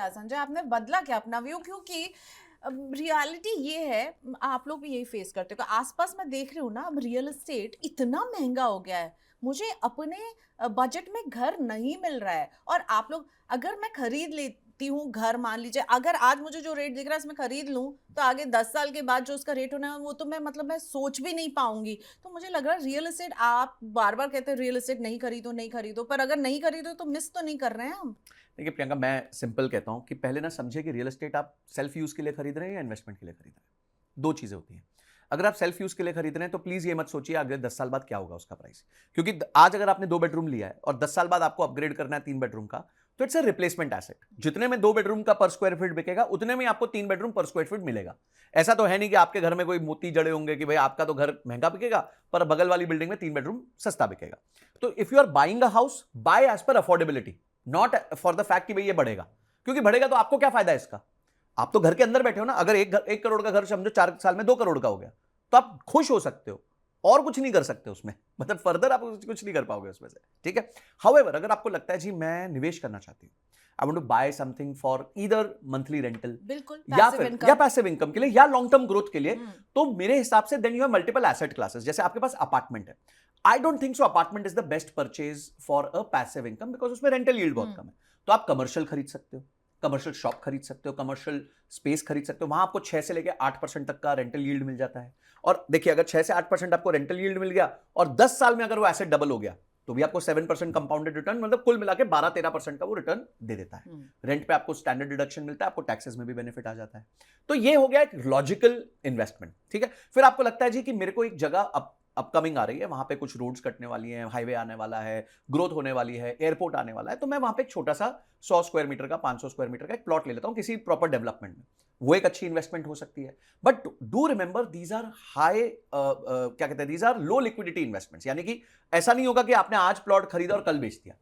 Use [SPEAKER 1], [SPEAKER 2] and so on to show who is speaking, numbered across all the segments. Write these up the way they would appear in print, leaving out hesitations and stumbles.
[SPEAKER 1] किया संजय, आपने बदला क्या अपना व्यू? क्योंकि रियलिटी ये है, आप लोग भी यही फेस करते हो, आसपास मैं देख रही हूँ ना, अब रियल एस्टेट इतना महंगा हो गया है, मुझे अपने बजट में घर नहीं मिल रहा है। और आप लोग, अगर मैं खरीद लेती हूँ घर, मान लीजिए अगर आज मुझे जो रेट दिख रहा है इसमें खरीद लूँ, तो आगे 10 साल के बाद जो उसका रेट होना है वो तो मैं मतलब मैं सोच भी नहीं पाऊंगी। तो मुझे लग रहा है रियल एस्टेट, आप बार बार कहते हैं रियल एस्टेट नहीं खरीदो नहीं खरीदो, पर अगर नहीं खरीदो तो मिस तो नहीं कर रहे हैं हम?
[SPEAKER 2] देखिए प्रियंका, मैं सिंपल कहता हूं कि पहले ना समझे कि रियल एस्टेट आप सेल्फ यूज के लिए खरीद रहे हैं या इन्वेस्टमेंट के लिए खरीद रहे हैं। दो चीजें होती हैं। अगर आप सेल्फ यूज के लिए खरीद रहे हैं तो प्लीज ये मत सोचिए अगले 10 साल बाद क्या होगा उसका प्राइस। क्योंकि आज अगर आपने 2 बेडरूम लिया है और 10 साल बाद आपको अपग्रेड करना है 3 बेडरूम का, तो इट्स अ रिप्लेसमेंट एसेट। जितने में 2 बेडरूम का पर स्क्वायर फीट बिकेगा उतने में आपको 3 बेडरूम पर स्क्वायर फीट मिलेगा। ऐसा तो है नहीं कि आपके घर में कोई मोती जड़े होंगे कि भाई आपका तो घर महंगा बिकेगा पर बगल वाली बिल्डिंग में 3 बेडरूम सस्ता बिकेगा। तो if you are buying a house, buy as per affordability, not for the fact कि भाई ये बढ़ेगा। क्योंकि बढ़ेगा तो आपको क्या फायदा है इसका? आप तो घर के अंदर बैठे हो ना। अगर 1 करोड़ का घर समझो 4 साल में 2 करोड़ का हो गया तो आप खुश हो सकते हो और कुछ नहीं कर सकते उसमें, मतलब फर्दर आप कुछ नहीं कर पाओगे उसमें से। ठीक है। हाउएवर, अगर आपको लगता है जी मैं निवेश करना चाहती हूं, I want to buy something for either monthly rental
[SPEAKER 1] बिल्कुल,
[SPEAKER 2] या
[SPEAKER 1] पैसिव
[SPEAKER 2] फिर
[SPEAKER 1] इनकम।
[SPEAKER 2] पैसिव इनकम के लिए या लॉन्ग टर्म ग्रोथ के लिए,
[SPEAKER 1] हम्म।
[SPEAKER 2] तो मेरे हिसाब से then you have multiple asset classes. जैसे आपके पास अपार्टमेंट है, I don't think so apartment is the best purchase for a passive income, because उसमें रेंटल यील्ड बहुत कम है। तो आप कमर्शियल खरीद सकते हो, कमर्शियल शॉप खरीद सकते हो, कमर्शियल स्पेस खरीद सकते हो। वहां आपको 6 से लेकर 8% तक का रेंटल यील्ड मिल जाता है। और देखिए, अगर 6 से 8% आपको रेंटल यील्ड मिल गया और 10 साल में अगर वो एसेट डबल हो गया तो भी आपको 7% कंपाउंडेड रिटर्न, मतलब कुल मिला के 12-13% का वो रिटर्न दे देता है। रेंट पे आपको स्टैंडर्ड डिडक्शन मिलता है, आपको टैक्सेस में भी बेनिफिट आ जाता है। तो ये हो गया एक लॉजिकल इन्वेस्टमेंट। ठीक है। फिर आपको लगता है जी कि मेरे को एक जगह अपकमिंग आ रही है, वहां पे कुछ रोड्स कटने वाली हैं, हाईवे आने वाला है, ग्रोथ होने वाली है, एयरपोर्ट आने वाला है, तो मैं वहां पे एक छोटा सा 100 स्क्वायर मीटर का, 500 स्क्वायर मीटर का एक प्लॉट ले लेता हूं किसी प्रॉपर डेवलपमेंट में। वो एक अच्छी इन्वेस्टमेंट हो सकती है। But do remember these are high, क्या कहते हैं, these are low liquidity investments. यानी कि ऐसा नहीं होगा कि आपने आज प्लॉट खरीदा और कल बेच दिया।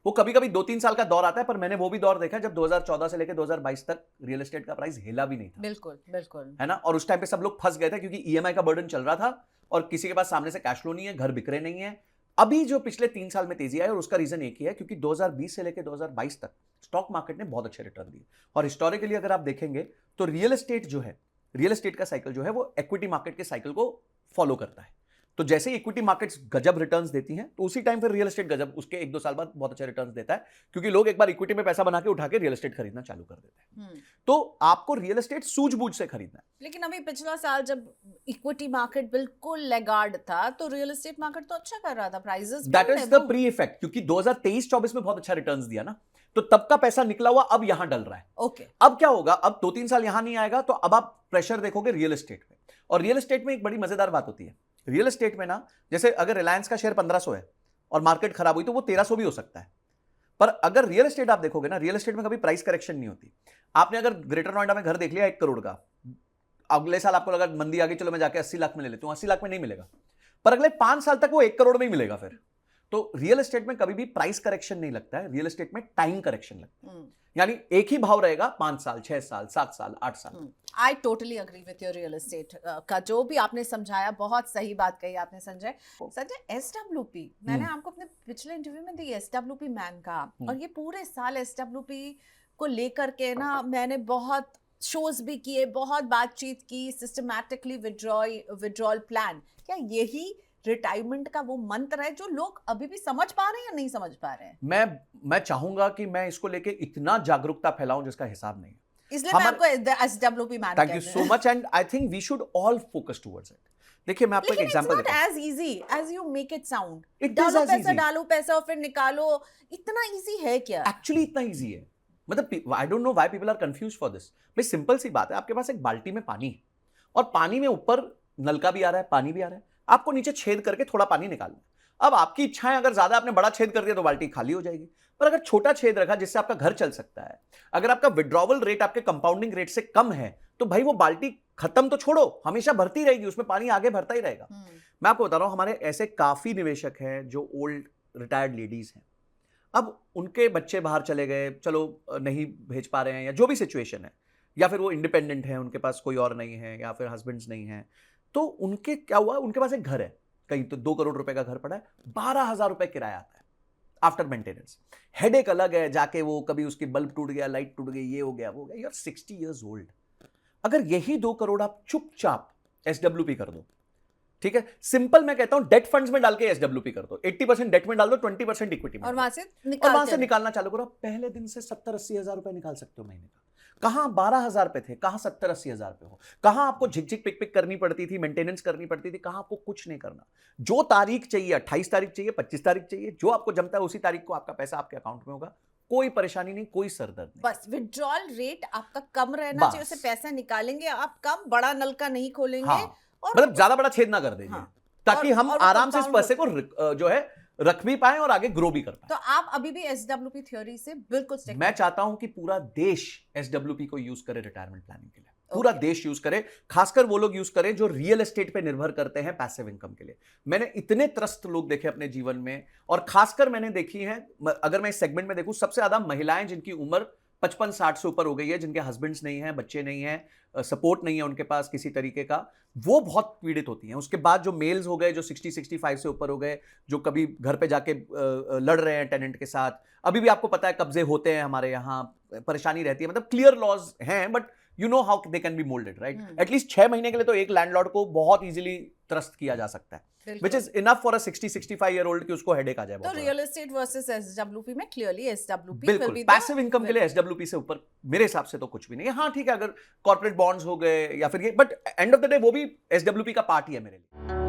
[SPEAKER 2] वो कभी कभी 2-3 साल का दौर आता है, पर मैंने वो भी दौर देखा जब 2014 से लेकर 2022 तक रियल एस्टेट का प्राइस हिला भी नहीं था।
[SPEAKER 1] बिल्कुल बिल्कुल।
[SPEAKER 2] है ना। और उस टाइम पे सब लोग फंस गए थे क्योंकि ईएमआई का बर्डन चल रहा था और किसी के पास सामने से कैश फ्लो नहीं है, घर बिक रहे नहीं है। अभी जो पिछले 3 साल में तेजी आई, और उसका रीजन एक ही है, क्योंकि 2020 से लेकर 2022 तक स्टॉक मार्केट ने बहुत अच्छे रिटर्न दिए। और हिस्टोरिकली अगर आप देखेंगे तो रियल एस्टेट जो है, रियल एस्टेट का साइकिल जो है वो इक्विटी मार्केट के साइकिल को फॉलो करता है। तो जैसे ही इक्विटी मार्केट्स गजब रिटर्न्स देती हैं, तो उसी टाइम फिर रियल एस्टेट गजब उसके 1-2 साल बाद बहुत अच्छा रिटर्न्स देता है, क्योंकि लोग एक बार इक्विटी में पैसा बना के उठा के रियल एस्टेट खरीदना चालू कर देते हैं। तो आपको रियल एस्टेट सूझबूझ से खरीदना है।
[SPEAKER 1] लेकिन अभी पिछला साल जब इक्विटी मार्केट बिल्कुल लेगार्ड था, तो रियल एस्टेट मार्केट तो अच्छा कर रहा था, prices
[SPEAKER 2] that is the pre effect, क्योंकि 2023-24 में बहुत अच्छा रिटर्न्स दिया ना, तो तब का पैसा निकला हुआ अब यहां डल रहा है।
[SPEAKER 1] ओके।
[SPEAKER 2] अब क्या होगा, अब 2-3 साल यहां नहीं आएगा, तो अब आप प्रेशर देखोगे रियल एस्टेट में। और रियल एस्टेट में एक बड़ी मजेदार बात होती है, रियल एस्टेट में ना, जैसे अगर रिलायंस का शेयर 1500 है और मार्केट खराब हुई तो वो 1300 भी हो सकता है। पर अगर रियल एस्टेट आप देखोगे ना, रियल एस्टेट में कभी प्राइस करेक्शन नहीं होती। आपने अगर ग्रेटर नोएडा में घर देख लिया 1 करोड़ का, अगले साल आपको लगा मंदी आ गई, चलो मैं जाके 80 लाख में ले लेता हूं, 80 लाख में नहीं मिलेगा, पर अगले 5 साल तक वो 1 करोड़ में ही मिलेगा फिर। तो रियल एस्टेट में कभी भी प्राइस करेक्शन नहीं लगता है, रियल एस्टेट में टाइम करेक्शन लगता है। यानी एक ही भाव रहेगा 5 साल, 6 साल, 7 साल, 8 साल।
[SPEAKER 1] I totally agree with your real estate का जो भी आपने समझाया, बहुत सही बात कही आपने संजय। संजय, एसडब्ल्यूपी, मैंने आपको अपने पिछले इंटरव्यू में दी एसडब्ल्यूपी मैन का, और ये पूरे साल एसडब्ल्यूपी को लेकर के ना मैंने बहुत शोज भी किए, बहुत बातचीत की, सिस्टमैटिकली विड्रॉल प्लान। क्या यही रिटायरमेंट का वो मंत्र है जो लोग अभी भी समझ पा रहे हैं या नहीं समझ पा रहे हैं?
[SPEAKER 2] मैं चाहूंगा कि मैं इसको लेके इतना जागरूकता फैलाऊं जिसका हिसाब नहीं है,
[SPEAKER 1] इसलिए मैं आपको SWP man
[SPEAKER 2] thank you so much, and I think we should all focus towards it. देखिए मैं आपको एक एग्जांपल देता हूं।
[SPEAKER 1] As easy as you make it sound.
[SPEAKER 2] It is as easy.
[SPEAKER 1] डालो पैसा और फिर निकालो, इतना इजी है क्या?
[SPEAKER 2] एक्चुअली इतना इजी है, मतलब I don't know why people are confuse for this. भाई सिंपल सी बात है, आपके पास एक बाल्टी में पानी है और पानी में ऊपर नलका भी आ रहा है, पानी भी आ रहा है, आपको नीचे छेद करके थोड़ा पानी निकालना है। अब आपकी इच्छा है, अगर ज्यादा आपने बड़ा छेद कर दिया तो बाल्टी खाली हो जाएगी, पर अगर छोटा छेद रखा जिससे आपका घर चल सकता है, अगर आपका विड्रॉवल रेट आपके कंपाउंडिंग रेट से कम है, तो भाई वो बाल्टी खत्म तो छोड़ो, हमेशा भरती रहेगी, उसमें पानी आगे भरता ही रहेगा। मैं आपको बता रहा हूं, हमारे ऐसे काफी निवेशक हैं जो ओल्ड रिटायर्ड लेडीज हैं। अब उनके बच्चे बाहर चले गए, चलो नहीं भेज पा रहे हैं या जो भी सिचुएशन है, या फिर वो इंडिपेंडेंट है, उनके पास कोई और नहीं है, या फिर हस्बैंड्स नहीं है, तो उनके क्या हुआ, उनके पास एक घर है कहीं, तो 2 करोड़ रुपए का घर पड़ा है, 12,000 रुपए किराया आता है। After maintenance. हेडेक अलग है, जाके वो कभी उसकी बल्ब टूट गया, लाइट टूट गई, ये हो गया, वो हो गया। You are 60 years old। अगर यही 2 करोड़ आप चुपचाप एसडब्ल्यूपी कर दो, ठीक है, सिंपल मैं कहता हूं डेट फंड्स में डाल के एसडब्ल्यूपी कर दो, 80% डेट में डाल दो, 20% इक्विटी में,
[SPEAKER 1] और वहां से
[SPEAKER 2] निकालना चालू करो। पहले दिन से 70-80 हजार रुपए निकाल सकते हो महीने का। कहां 12,000 पे थे, कहां 70-80 हजार पे हो, कहां आपको झिक पिक करनी पड़ती थी, मेंटेनेंस करनी पड़ती थी, कहां आपको कुछ नहीं करना। जो तारीख चाहिए, 28 तारीख चाहिए, 25 तारीख चाहिए, जो आपको जमता है उसी तारीख को आपका पैसा आपके अकाउंट में होगा। कोई परेशानी नहीं, कोई सरदर्द नहीं।
[SPEAKER 1] बस विड्रॉल रेट आपका कम रहना चाहिए,
[SPEAKER 2] बस।
[SPEAKER 1] उससे पैसा निकालेंगे आप कम, बड़ा नलका नहीं खोलेंगे।
[SPEAKER 2] हाँ,
[SPEAKER 1] और
[SPEAKER 2] मतलब ज्यादा बड़ा छेद ना कर दीजिए।
[SPEAKER 1] हाँ,
[SPEAKER 2] ताकि हम
[SPEAKER 1] और
[SPEAKER 2] आराम से इस
[SPEAKER 1] compound
[SPEAKER 2] पैसे को जो है रख भी पाए और आगे ग्रो भी कर पाए।
[SPEAKER 1] तो आप अभी भी एसडब्ल्यूपी थ्योरी से बिल्कुल stick
[SPEAKER 2] मैं
[SPEAKER 1] करते
[SPEAKER 2] चाहता हूं कि पूरा देश एसडब्ल्यूपी को यूज करे रिटायरमेंट प्लानिंग के लिए। पूरा देश यूज करे, खासकर वो लोग यूज करें जो रियल एस्टेट पे निर्भर करते हैं पैसिव इनकम के लिए। मैंने इतने त्रस्त लोग देखे अपने जीवन में, और खासकर मैंने देखी है, अगर मैं इस सेगमेंट में देखूं, सबसे ज्यादा महिलाएं जिनकी उम्र 55-60 से ऊपर हो गई है, जिनके हस्बैंड्स नहीं है, बच्चे नहीं है, सपोर्ट नहीं है उनके पास किसी तरीके का, वो बहुत पीड़ित होती हैं। उसके बाद जो मेल्स हो गए, जो 60-65 से ऊपर हो गए, जो कभी घर पे जाके लड़ रहे हैं टेनेंट के साथ, अभी भी आपको पता है कब्जे होते हैं हमारे यहाँ, परेशानी रहती है। मतलब क्लियर लॉज हैं, but you know how they can be moulded, right. At least 6 महीने के लिए तो एक लैंडलॉर्ड को बहुत इजीली ट्रस्ट किया जा सकता है, which is enough for a 60-65 year old कि उसको हेडेक आ जाए।
[SPEAKER 1] तो रियल एस्टेट वर्सेस एसडब्ल्यूपी में क्लियरली एसडब्ल्यूपी
[SPEAKER 2] बिल्कुल पैसिव इनकम के लिए एसडब्ल्यूपी से ऊपर मेरे हिसाब से तो कुछ भी नहीं है। हाँ ठीक है, अगर कॉर्पोरेट बॉन्ड्स हो गए या फिर ये, but end of the day वो भी एसडब्ल्यूपी का पार्ट ही है मेरे लिए।